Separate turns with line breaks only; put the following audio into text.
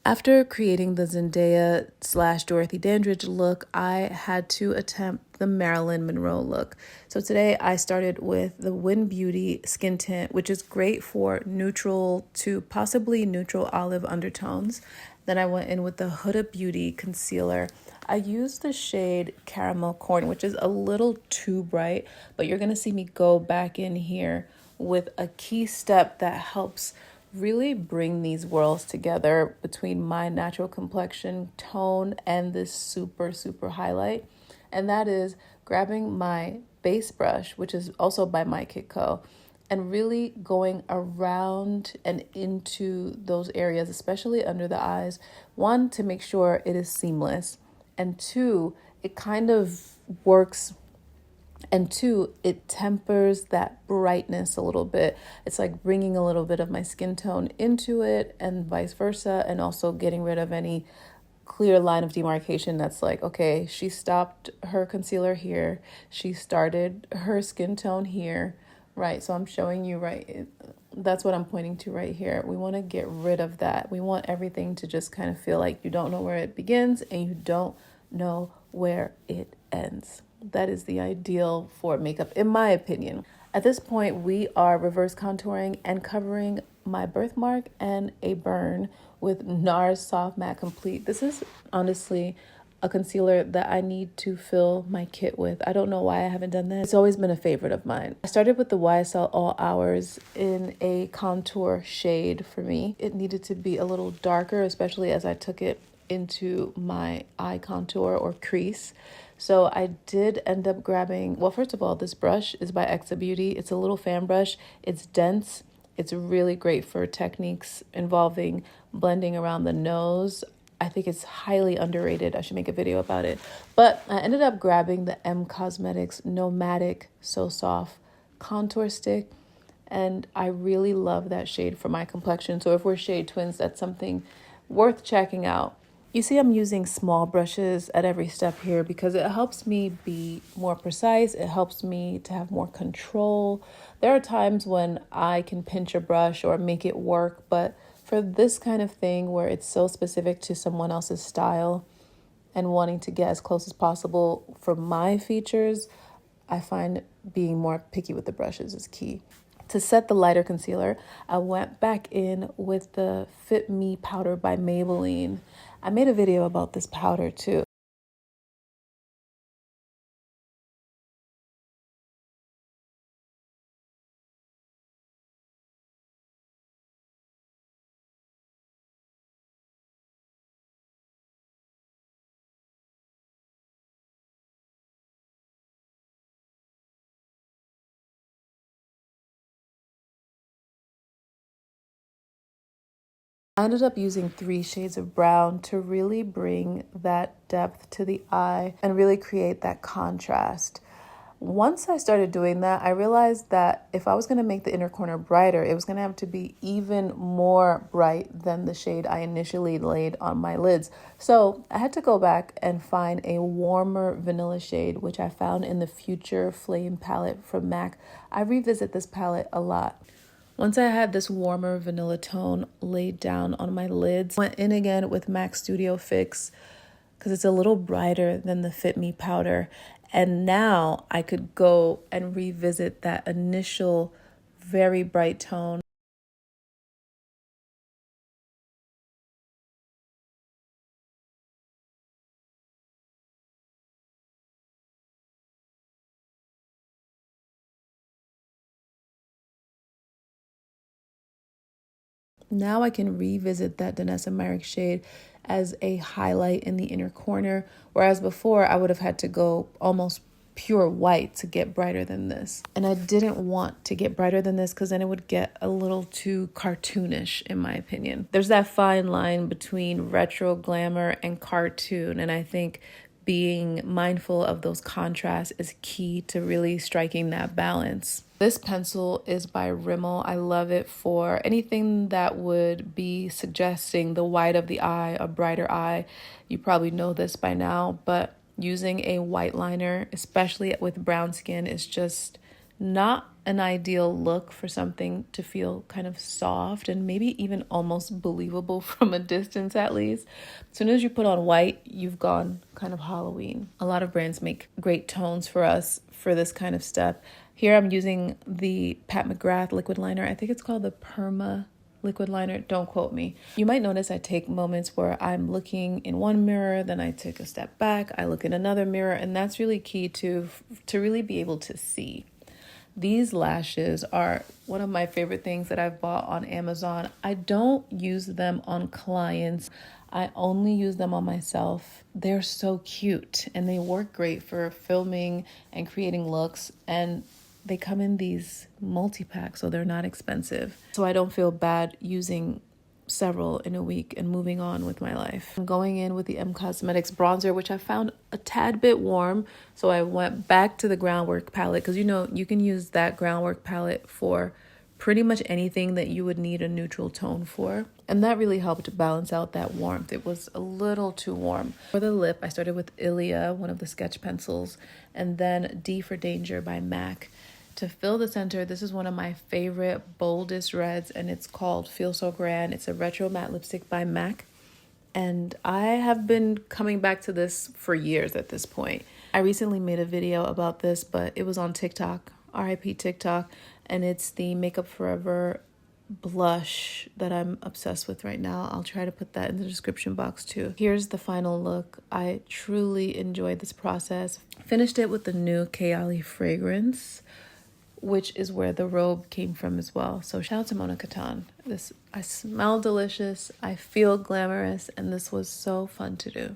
After creating the Zendaya / Dorothy Dandridge look, I had to attempt the Marilyn Monroe look. So today I started with the Win Beauty skin tint, which is great for neutral to possibly neutral olive undertones. Then I went in with the Huda Beauty concealer. I used the shade Caramel Corn, which is a little too bright, but you're going to see me go back in here with a key step that helps really bring these worlds together between my natural complexion tone and this super highlight. And that is grabbing my base brush, which is also by My Kit Co, and really going around and into those areas, especially under the eyes. One, to make sure it is seamless, and two, it kind of works, and two, it tempers that brightness a little bit. It's like bringing a little bit of my skin tone into it and vice versa, and also getting rid of any clear line of demarcation that's like, okay, she stopped her concealer here, she started her skin tone here, right? So I'm showing you, right? That's what I'm pointing to right here. We want to get rid of that. We want everything to just kind of feel like you don't know where it begins and you don't know where it ends. That is the ideal for makeup, in my opinion. At this point, we are reverse contouring and covering my birthmark and a burn with NARS Soft Matte Complete. This is honestly a concealer that I need to fill my kit with. I don't know why I haven't done this. It's always been a favorite of mine. I started with the YSL All Hours in a contour shade for me. It needed to be a little darker, especially as I took it into my eye contour or crease. So I did end up grabbing, well, first of all, this brush is by Exa Beauty. It's a little fan brush. It's dense. It's really great for techniques involving blending around the nose. I think it's highly underrated. I should make a video about it. But I ended up grabbing the M Cosmetics Nomadic So Soft contour stick. And I really love that shade for my complexion. So if we're shade twins, that's something worth checking out. You see I'm using small brushes at every step here because it helps me be more precise. It helps me to have more control. There are times when I can pinch a brush or make it work, but for this kind of thing where it's so specific to someone else's style and wanting to get as close as possible for my features, I find being more picky with the brushes is key. To set the lighter concealer, I went back in with the Fit Me powder by Maybelline. I made a video about this powder too. I ended up using 3 shades of brown to really bring that depth to the eye and really create that contrast. Once I started doing that, I realized that if I was going to make the inner corner brighter, it was going to have to be even more bright than the shade I initially laid on my lids. So I had to go back and find a warmer vanilla shade, which I found in the Future Flame palette from MAC. I revisit this palette a lot. Once I had this warmer vanilla tone laid down on my lids, went in again with MAC Studio Fix because it's a little brighter than the Fit Me powder. And now I could go and revisit that initial very bright tone. Now I can revisit that Danessa Myrick shade as a highlight in the inner corner, whereas before I would have had to go almost pure white to get brighter than this. And I didn't want to get brighter than this because then it would get a little too cartoonish, in my opinion. There's that fine line between retro glamour and cartoon, and I think being mindful of those contrasts is key to really striking that balance. This pencil is by Rimmel. I love it for anything that would be suggesting the white of the eye, a brighter eye. You probably know this by now, but using a white liner, especially with brown skin, is just Not an ideal look for something to feel kind of soft and maybe even almost believable from a distance at least. As soon as you put on white, you've gone kind of Halloween. A lot of brands make great tones for us for this kind of step. Here I'm using the Pat McGrath liquid liner. I think it's called the Perma liquid liner. Don't quote me. You might notice I take moments where I'm looking in one mirror, then I take a step back, I look in another mirror, and that's really key to really be able to see. These lashes are one of my favorite things that I've bought on Amazon. I don't use them on clients. I only use them on myself. They're so cute and they work great for filming and creating looks, and they come in these multi-packs, so they're not expensive. So I don't feel bad using several in a week and moving on with my life. I'm going in with the M Cosmetics bronzer, which I found a tad bit warm. So I went back to the Groundwork palette because you can use that Groundwork palette for pretty much anything that you would need a neutral tone for. And that really helped balance out that warmth. It was a little too warm. For the lip, I started with Ilia, one of the sketch pencils, and then D for Danger by MAC. To fill the center, this is one of my favorite, boldest reds, and it's called Feel So Grand. It's a retro matte lipstick by MAC, and I have been coming back to this for years at this point. I recently made a video about this, but it was on TikTok, RIP TikTok, and it's the Makeup Forever blush that I'm obsessed with right now. I'll try to put that in the description box too. Here's the final look. I truly enjoyed this process. Finished it with the new Kayali fragrance, which is where the robe came from as well. So shout out to Mona Katan. I smell delicious, I feel glamorous, and this was so fun to do.